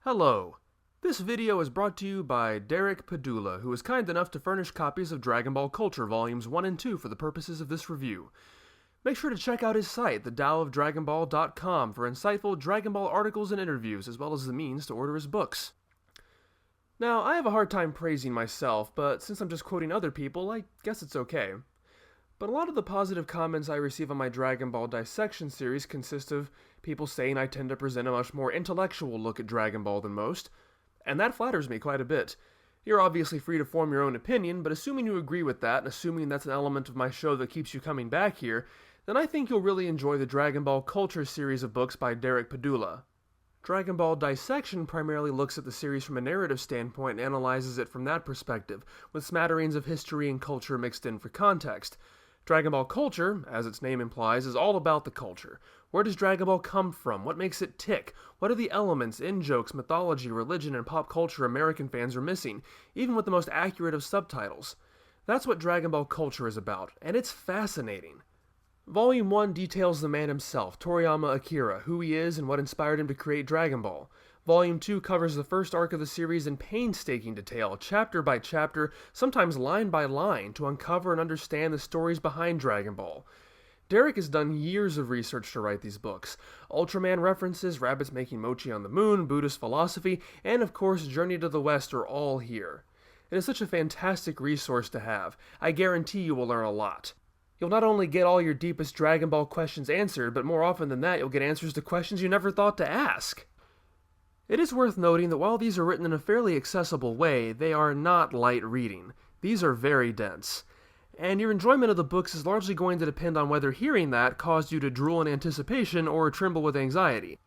Hello. This video is brought to you by Derek Padula, who is kind enough to furnish copies of Dragon Ball Culture Volumes 1 and 2 for the purposes of this review. Make sure to check out his site, thedaoofdragonball.com, for insightful Dragon Ball articles and interviews, as well as the means to order his books. Now, I have a hard time praising myself, but since I'm just quoting other people, I guess it's okay. But a lot of the positive comments I receive on my Dragon Ball dissection series consist of people saying I tend to present a much more intellectual look at Dragon Ball than most, and that flatters me quite a bit. You're obviously free to form your own opinion, but assuming you agree with that, and assuming that's an element of my show that keeps you coming back here, then I think you'll really enjoy the Dragon Ball Culture series of books by Derek Padula. Dragon Ball Dissection primarily looks at the series from a narrative standpoint and analyzes it from that perspective, with smatterings of history and culture mixed in for context. Dragon Ball Culture, as its name implies, is all about the culture. Where does Dragon Ball come from? What makes it tick? What are the elements, in-jokes, mythology, religion, and pop culture American fans are missing, even with the most accurate of subtitles? That's what Dragon Ball Culture is about, and it's fascinating. Volume 1 details the man himself, Toriyama Akira, who he is and what inspired him to create Dragon Ball. Volume 2 covers the first arc of the series in painstaking detail, chapter by chapter, sometimes line by line, to uncover and understand the stories behind Dragon Ball. Derek has done years of research to write these books. Ultraman references, rabbits making mochi on the moon, Buddhist philosophy, and of course Journey to the West are all here. It is such a fantastic resource to have. I guarantee you will learn a lot. You'll not only get all your deepest Dragon Ball questions answered, but more often than that, you'll get answers to questions you never thought to ask. It is worth noting that while these are written in a fairly accessible way, they are not light reading. These are very dense. And your enjoyment of the books is largely going to depend on whether hearing that caused you to drool in anticipation or tremble with anxiety.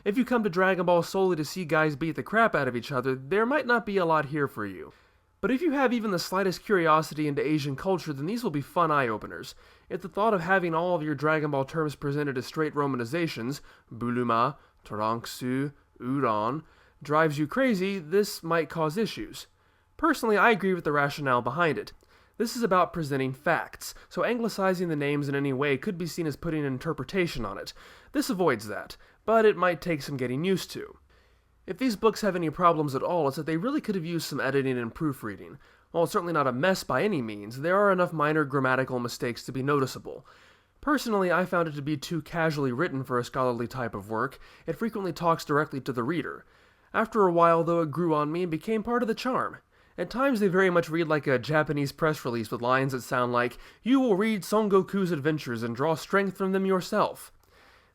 If you come to Dragon Ball solely to see guys beat the crap out of each other, there might not be a lot here for you. But if you have even the slightest curiosity into Asian culture, then these will be fun eye-openers. If the thought of having all of your Dragon Ball terms presented as straight romanizations, Buluma, Taranksu, Udon, drives you crazy, this might cause issues. Personally, I agree with the rationale behind it. This is about presenting facts, so anglicizing the names in any way could be seen as putting an interpretation on it. This avoids that, but it might take some getting used to. If these books have any problems at all, it's that they really could have used some editing and proofreading. While it's certainly not a mess by any means, there are enough minor grammatical mistakes to be noticeable. Personally, I found it to be too casually written for a scholarly type of work. It frequently talks directly to the reader. After a while, though, it grew on me and became part of the charm. At times, they very much read like a Japanese press release with lines that sound like, "You will read Son Goku's adventures and draw strength from them yourself."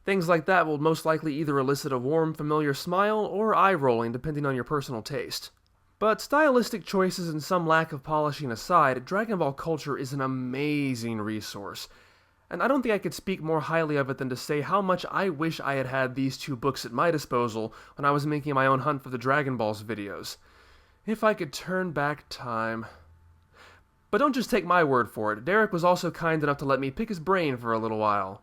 Things like that will most likely either elicit a warm, familiar smile or eye-rolling, depending on your personal taste. But stylistic choices and some lack of polishing aside, Dragon Ball Culture is an amazing resource. And I don't think I could speak more highly of it than to say how much I wish I had had these two books at my disposal when I was making my own Hunt for the Dragon Balls videos. If I could turn back time. But don't just take my word for it. Derek was also kind enough to let me pick his brain for a little while.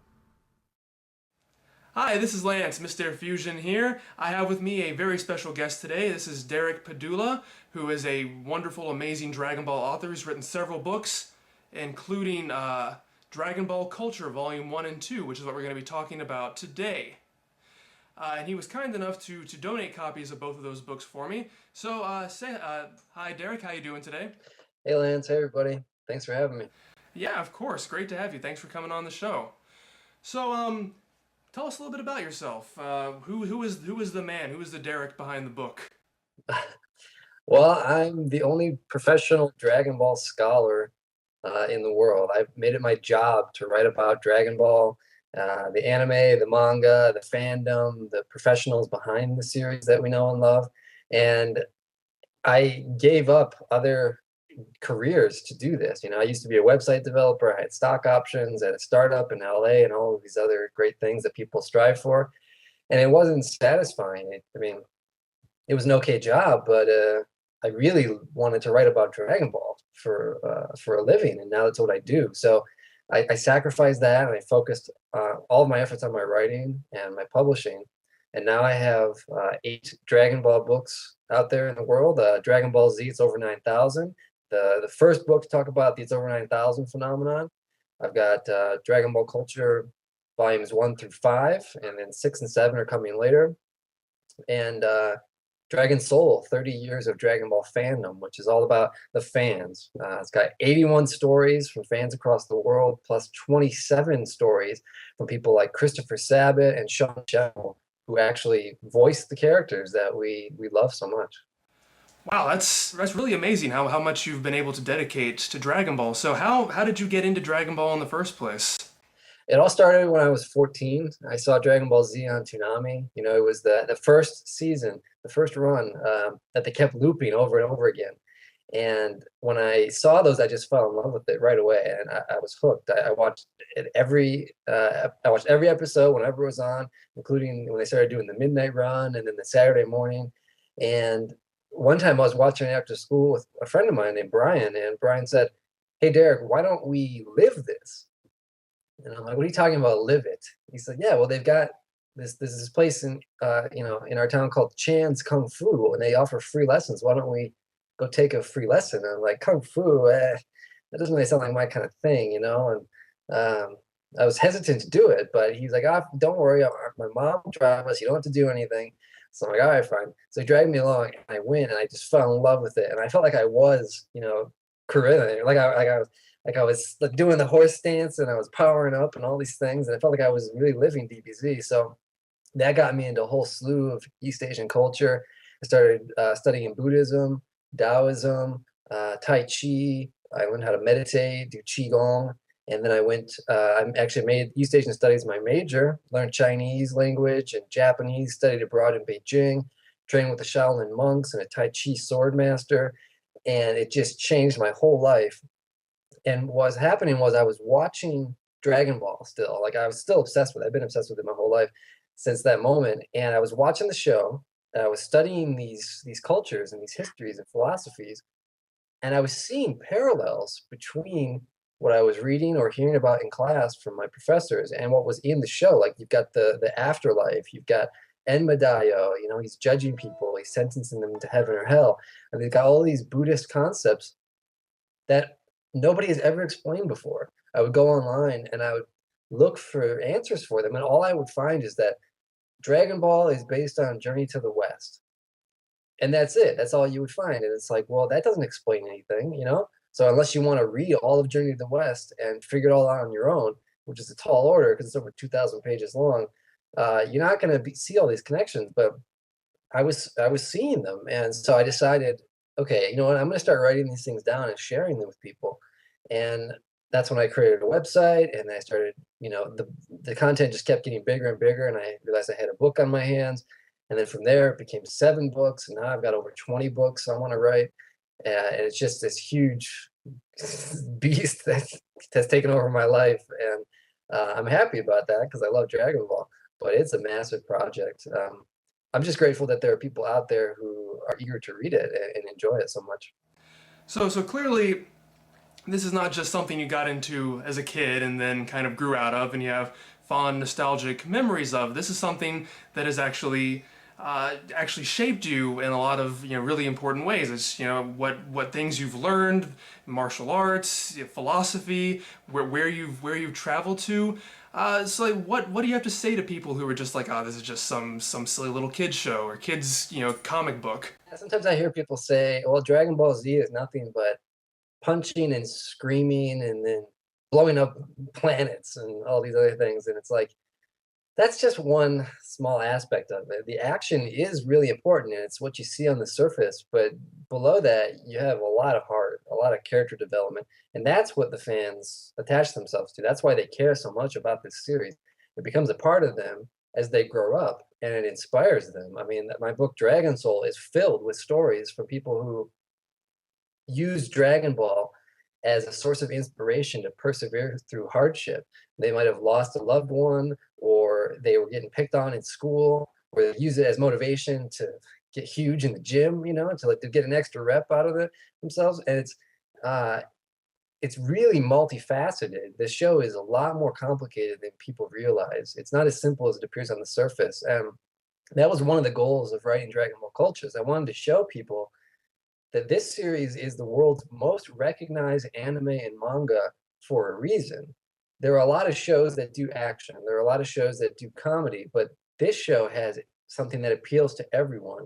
Hi, this is Lance, MistareFusion here. I have with me a very special guest today. This is Derek Padula, who is a wonderful, amazing Dragon Ball author. He's written several books, including Dragon Ball Culture Volume 1 and 2, which is what we're going to be talking about today. And he was kind enough to donate copies of both of those books for me. So, hi Derek, how you doing today? Hey Lance, hey everybody. Thanks for having me. Yeah, of course. Great to have you. Thanks for coming on the show. So, tell us a little bit about yourself. Who is the man? Who is the Derek behind the book? Well, I'm the only professional Dragon Ball scholar in the world. I've made it my job to write about Dragon Ball, the anime, the manga, the fandom, the professionals behind the series that we know and love. And I gave up other careers to do this. I used to be a website developer. I had stock options at a startup in LA and all of these other great things that people strive for. And it wasn't satisfying. It was an okay job, but I really wanted to write about Dragon Ball for a living, and now that's what I do. So I sacrificed that, and I focused all of my efforts on my writing and my publishing. And now I have 8 Dragon Ball books out there in the world. Dragon Ball Z, it's over 9,000. The first book to talk about the it's over 9,000 phenomenon. I've got Dragon Ball Culture volumes 1 through 5, and then 6 and 7 are coming later. And Dragon Soul, 30 Years of Dragon Ball Fandom, which is all about the fans. It's got 81 stories from fans across the world, plus 27 stories from people like Christopher Sabat and Sean Shell, who actually voiced the characters that we love so much. Wow, that's really amazing how much you've been able to dedicate to Dragon Ball. So how did you get into Dragon Ball in the first place? It all started when I was 14. I saw Dragon Ball Z on Toonami. You know, it was the first season, the first run that they kept looping over and over again. And when I saw those, I just fell in love with it right away, and I was hooked. I watched it I watched every episode whenever it was on, including when they started doing the midnight run and then the Saturday morning. And one time I was watching it after school with a friend of mine named Brian, and Brian said, "Hey Derek, why don't we live this?" And I'm like, "What are you talking about? Live it?" He said, "Yeah, well, they've got this place in in our town called Chan's Kung Fu, and they offer free lessons. Why don't we go take a free lesson?" And I'm like, "Kung Fu, that doesn't really sound like my kind of thing, you know." And I was hesitant to do it, but he's like, "Ah, don't worry, my mom will drive us. You don't have to do anything." So I'm like, "All right, fine." So he dragged me along, and I went, and I just fell in love with it, and I felt like I was, Corinne, like I was like doing the horse stance and I was powering up and all these things. And I felt like I was really living DBZ. So that got me into a whole slew of East Asian culture. I started studying Buddhism, Taoism, Tai Chi. I learned how to meditate, do Qigong. And then I actually made East Asian studies my major, learned Chinese language and Japanese, studied abroad in Beijing, trained with the Shaolin monks and a Tai Chi sword master. And it just changed my whole life. And what was happening was I was watching Dragon Ball still. Like I was still obsessed with it. I've been obsessed with it my whole life since that moment. And I was watching the show, and I was studying these cultures and these histories and philosophies, and I was seeing parallels between what I was reading or hearing about in class from my professors and what was in the show. Like you've got the afterlife, you've got Enmadayo, he's judging people, he's sentencing them to heaven or hell. And they've got all these Buddhist concepts that nobody has ever explained before. I would go online and I would look for answers for them, and all I would find is that Dragon Ball is based on Journey to the West. And that's it. That's all you would find. And it's like, well, that doesn't explain anything, you know? So unless you want to read all of Journey to the West and figure it all out on your own, which is a tall order because it's over 2,000 pages long, you're not going to see all these connections. But I was seeing them, and so I decided, okay, you know what? I'm going to start writing these things down and sharing them with people. And that's when I created a website, and I started, the content just kept getting bigger and bigger, and I realized I had a book on my hands. And then from there, it became 7 books, and now I've got over 20 books I want to write. And it's just this huge beast that's taken over my life, and I'm happy about that because I love Dragon Ball. But it's a massive project. I'm just grateful that there are people out there who are eager to read it and enjoy it so much. So clearly this is not just something you got into as a kid and then kind of grew out of and you have fond nostalgic memories of. This is something that has actually shaped you in a lot of really important ways. It's what things you've learned, martial arts, philosophy, where you've traveled to. So like, what do you have to say to people who are just like, oh, this is just some silly little kids show or kids comic book? Sometimes I hear people say, well, Dragon Ball Z is nothing but punching and screaming and then blowing up planets and all these other things. And it's like, that's just one small aspect of it. The action is really important, and it's what you see on the surface. But below that, you have a lot of heart, a lot of character development, and that's what the fans attach themselves to. That's why they care so much about this series. It becomes a part of them as they grow up, and it inspires them. I mean, my book Dragon Soul is filled with stories from people who use Dragon Ball as a source of inspiration to persevere through hardship. They might have lost a loved one, or they were getting picked on in school, or they use it as motivation to get huge in the gym, to get an extra rep out of themselves. And it's really multifaceted. The show is a lot more complicated than people realize. It's not as simple as it appears on the surface. And that was one of the goals of writing Dragon Ball Cultures. I wanted to show people that this series is the world's most recognized anime and manga for a reason. There are a lot of shows that do action, there are a lot of shows that do comedy, but this show has something that appeals to everyone.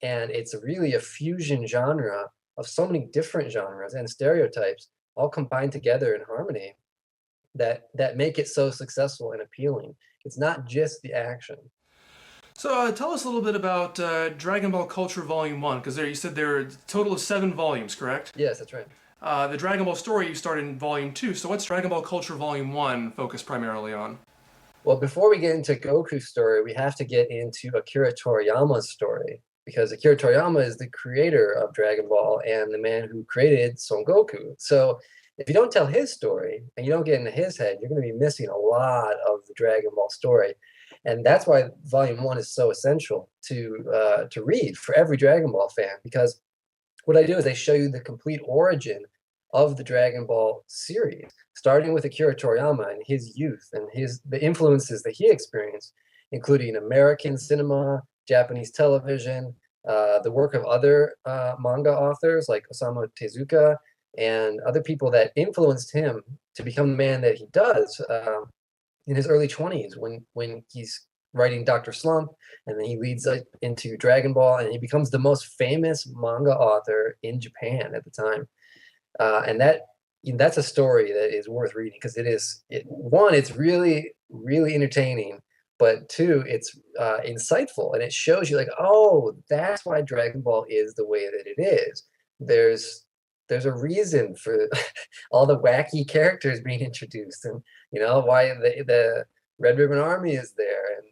and it's really a fusion genre of so many different genres and stereotypes all combined together in harmony that make it so successful and appealing. It's not just the action. So tell us a little bit about Dragon Ball Culture Volume 1, because there you said there are a total of 7 volumes, correct? Yes, that's right. The Dragon Ball story you started in Volume 2, so what's Dragon Ball Culture Volume 1 focused primarily on? Well, before we get into Goku's story, we have to get into Akira Toriyama's story because Akira Toriyama is the creator of Dragon Ball and the man who created Son Goku. So if you don't tell his story and you don't get into his head, you're going to be missing a lot of the Dragon Ball story. And that's why Volume 1 is so essential to read for every Dragon Ball fan, because what I do is I show you the complete origin of the Dragon Ball series, starting with Akira Toriyama and his youth and the influences that he experienced, including American cinema, Japanese television, the work of other manga authors like Osamu Tezuka and other people that influenced him to become the man that he does in his early 20s when he's writing Dr. Slump, and then he leads into Dragon Ball, and he becomes the most famous manga author in Japan at the time. And that's a story that is worth reading because one, it's really, really entertaining, but two, it's insightful, and it shows you like, oh, that's why Dragon Ball is the way that it is. There's a reason for all the wacky characters being introduced, and why the Red Ribbon Army is there, and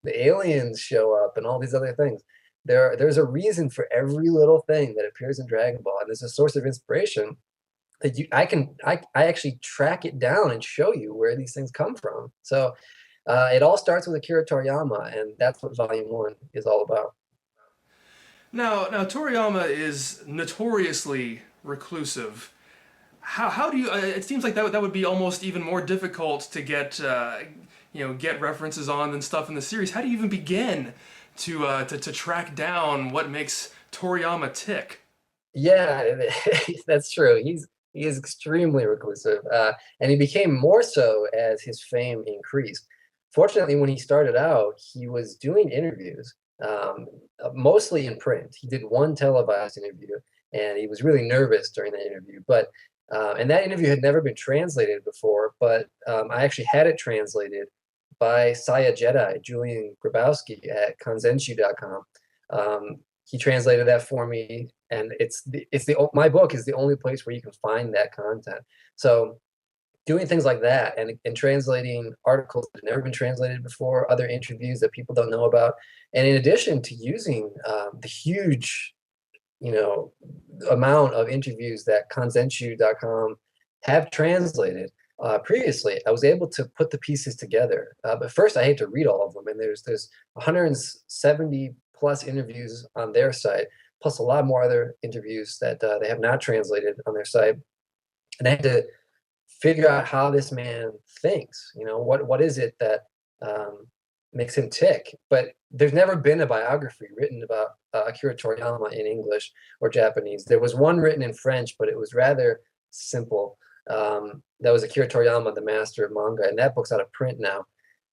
the aliens show up, and all these other things. There's a reason for every little thing that appears in Dragon Ball, and there's a source of inspiration that I actually track it down and show you where these things come from. So it all starts with Akira Toriyama, and that's what Volume 1 is all about. Now Toriyama is notoriously reclusive. How do you? It seems like that would be almost even more difficult to get references on than stuff in the series. How do you even begin to track down what makes Toriyama tick? Yeah, that's true. He is extremely reclusive, and he became more so as his fame increased. Fortunately, when he started out, he was doing interviews, mostly in print. He did one televised interview, and he was really nervous during that interview. And that interview had never been translated before, but I actually had it translated by Saya Jedi, Julian Grabowski at kanzenshu.com. He translated that for me, and my book is the only place where you can find that content. So doing things like that and translating articles that have never been translated before, other interviews that people don't know about, and in addition to using the huge amount of interviews that kanzenshu.com have translated previously, I was able to put the pieces together. But first, I had to read all of them, and there's 170 plus interviews on their site, plus a lot more other interviews that they have not translated on their site. And I had to figure out how this man thinks. What is it that makes him tick? But there's never been a biography written about Akira Toriyama in English or Japanese. There was one written in French, but it was rather simple. That was Akira Toriyama, the master of manga, and that book's out of print now,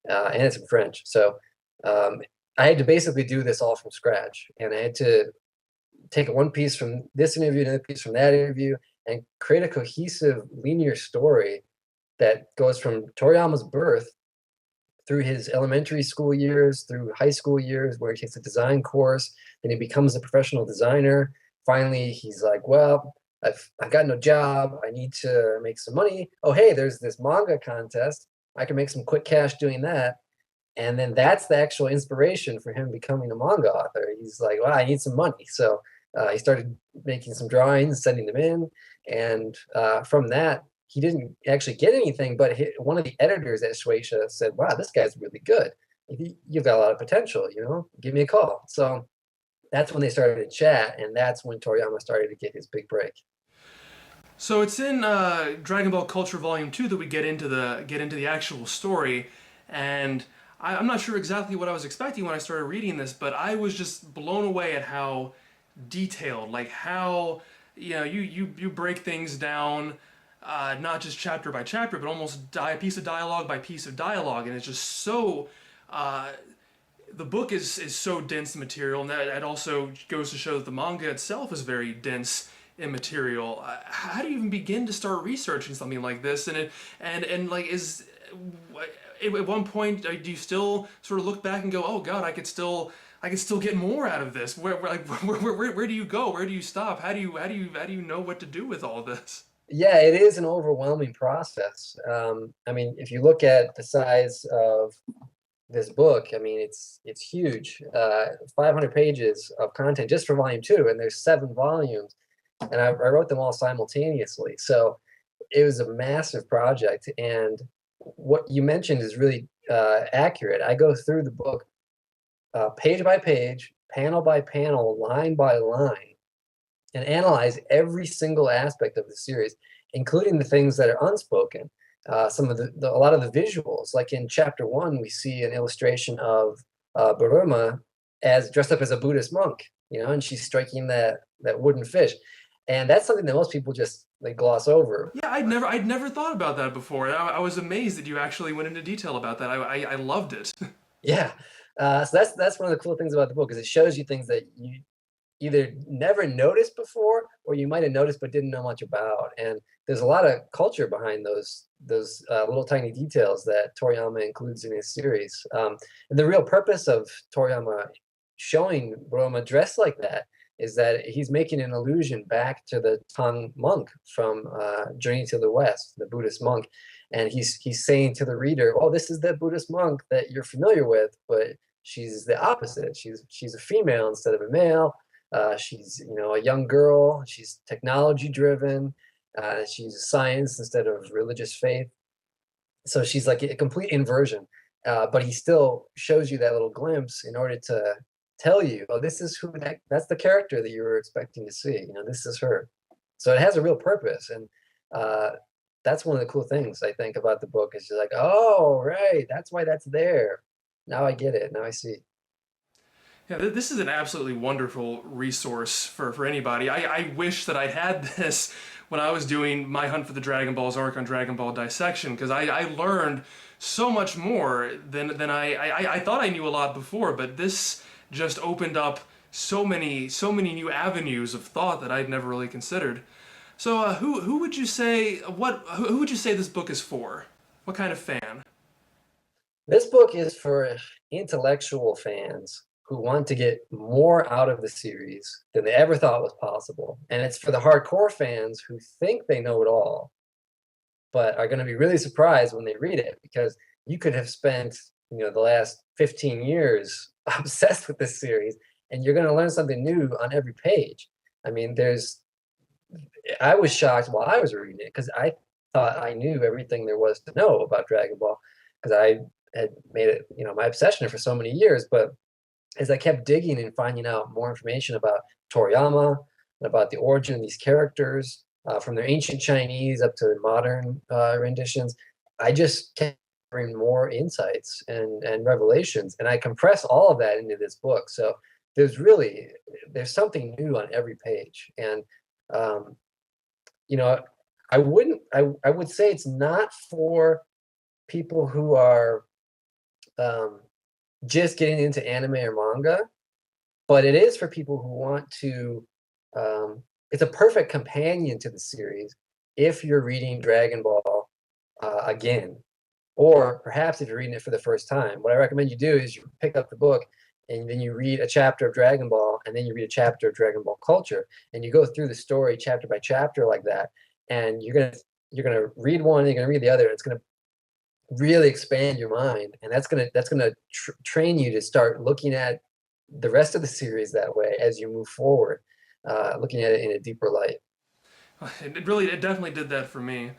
and it's in French. So I had to basically do this all from scratch, and I had to take one piece from this interview, another piece from that interview, and create a cohesive, linear story that goes from Toriyama's birth through his elementary school years, through high school years, where he takes a design course, then he becomes a professional designer. Finally, he's like, well, I've got no job. I need to make some money. Oh, hey, there's this manga contest. I can make some quick cash doing that. And then that's the actual inspiration for him becoming a manga author. He's like, well, I need some money. So he started making some drawings, sending them in. And from that, he didn't actually get anything, but one of the editors at Shueisha said, wow, this guy's really good. You've got a lot of potential, give me a call. So that's when they started to chat, and that's when Toriyama started to get his big break. So it's in Dragon Ball Culture Volume 2 that we get into the actual story, and I'm not sure exactly what I was expecting when I started reading this, but I was just blown away at how detailed, like how you break things down, not just chapter by chapter, but almost piece of dialogue by piece of dialogue, and it's just so the book is so dense in material, and that also goes to show that the manga itself is very dense in material. How do you even begin to start researching something like this? And like is at one point do you still sort of look back and go, oh God, I could still get more out of this? Where do you go? Where do you stop? How do you know what to do with all this? Yeah, it is an overwhelming process. I mean, if you look at the size of this book, I mean, it's huge. 500 pages of content just for volume two, and there's 7 volumes, and I wrote them all simultaneously. So it was a massive project, and what you mentioned is really accurate. I go through the book page by page, panel by panel, line by line, and analyze every single aspect of the series, including the things that are unspoken. Some of a lot of the visuals, like in chapter 1, we see an illustration of Buruma as dressed up as a Buddhist monk, and she's striking that wooden fish, and that's something that most people just like gloss over. Yeah, I'd never thought about that before. I was amazed that you actually went into detail about that. I loved it. Yeah, so that's one of the cool things about the book is it shows you things that you either never noticed before or you might have noticed but didn't know much about. And there's a lot of culture behind those little tiny details that Toriyama includes in his series. And the real purpose of Toriyama showing Roma dressed like that is that he's making an allusion back to the Tang monk from Journey to the West, the Buddhist monk. And he's saying to the reader, oh, this is the Buddhist monk that you're familiar with, but she's the opposite. She's a female instead of a male. She's a young girl. She's technology driven. She's science instead of religious faith. So she's like a complete inversion. But he still shows you that little glimpse in order to tell you, oh, this is that's the character that you were expecting to see. This is her. So it has a real purpose, and that's one of the cool things I think about the book is just like, oh, right, that's why that's there. Now I get it. Now I see. Yeah, this is an absolutely wonderful resource for anybody. I wish that I had this when I was doing my Hunt for the Dragon Balls arc on Dragon Ball Dissection, because I learned so much more than I thought I knew a lot before, but this just opened up so many new avenues of thought that I'd never really considered. So who would you say who would you say this book is for? What kind of fan? This book is for intellectual fans who want to get more out of the series than they ever thought was possible. And it's for the hardcore fans who think they know it all, but are going to be really surprised when they read it because you could have spent, the last 15 years obsessed with this series, and you're going to learn something new on every page. I mean, I was shocked while I was reading it because I thought I knew everything there was to know about Dragon Ball because I had made it, my obsession for so many years. But as I kept digging and finding out more information about Toriyama, about the origin of these characters, from their ancient Chinese up to modern renditions, I just kept hearing more insights and revelations, and I compress all of that into this book. So there's something new on every page, and you know, I would say it's not for people who are just getting into anime or manga, but it is for people who want to. It's a perfect companion to the series if you're reading Dragon Ball again, or perhaps if you're reading it for the first time. What I recommend you do is you pick up the book and then you read a chapter of Dragon Ball, and then you read a chapter of Dragon Ball culture, and you go through the story chapter by chapter like that, and you're gonna read one, and you're gonna read the other, and it's gonna really expand your mind, and that's gonna train you to start looking at the rest of the series that way as you move forward, looking at it in a deeper light. It definitely did that for me.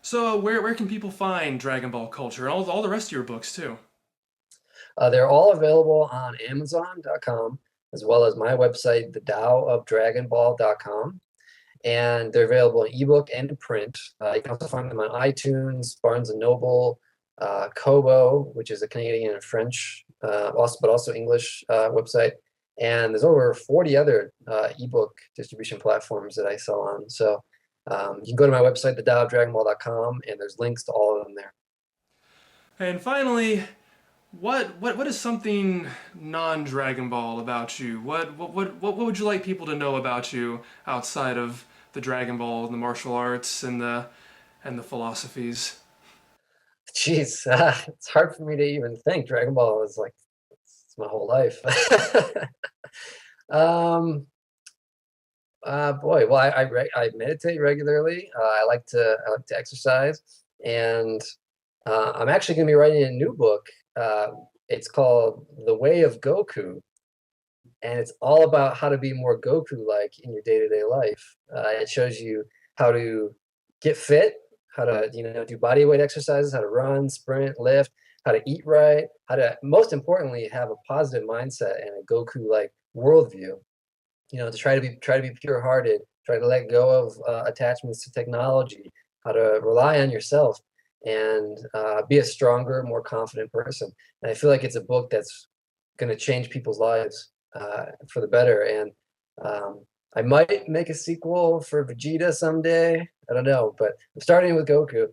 So where can people find Dragon Ball culture and all the rest of your books too? They're all available on Amazon.com as well as my website, thedaoofdragonball.com. And they're available in ebook and in print. You can also find them on iTunes, Barnes and Noble, Kobo, which is a Canadian and French, but also English website. And there's over 40 other ebook distribution platforms that I sell on. So you can go to my website, thedaoofdragonball.com, and there's links to all of them there. And finally, what is something non-Dragon Ball about you? What would you like people to know about you outside of the Dragon Ball and the martial arts and the philosophies? Jeez, it's hard for me to even think. Dragon Ball is like it's my whole life. Um, Boy, well, I meditate regularly. I like to exercise, and I'm actually going to be writing a new book. It's called The Way of Goku, and it's all about how to be more Goku-like in your day-to-day life. It shows you how to get fit, how to, do body weight exercises, how to run, sprint, lift, how to eat right, how to, most importantly, have a positive mindset and a Goku-like worldview. To try to be pure-hearted, try to let go of attachments to technology, how to rely on yourself, and be a stronger, more confident person. And I feel like it's a book that's going to change people's lives for the better. And I might make a sequel for Vegeta someday. I don't know, but I'm starting with Goku.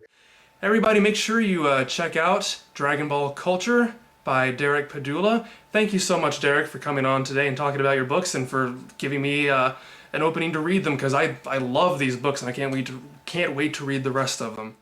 Everybody, make sure you check out Dragon Ball Culture by Derek Padula. Thank you so much, Derek, for coming on today and talking about your books and for giving me an opening to read them because I love these books and I can't wait to read the rest of them.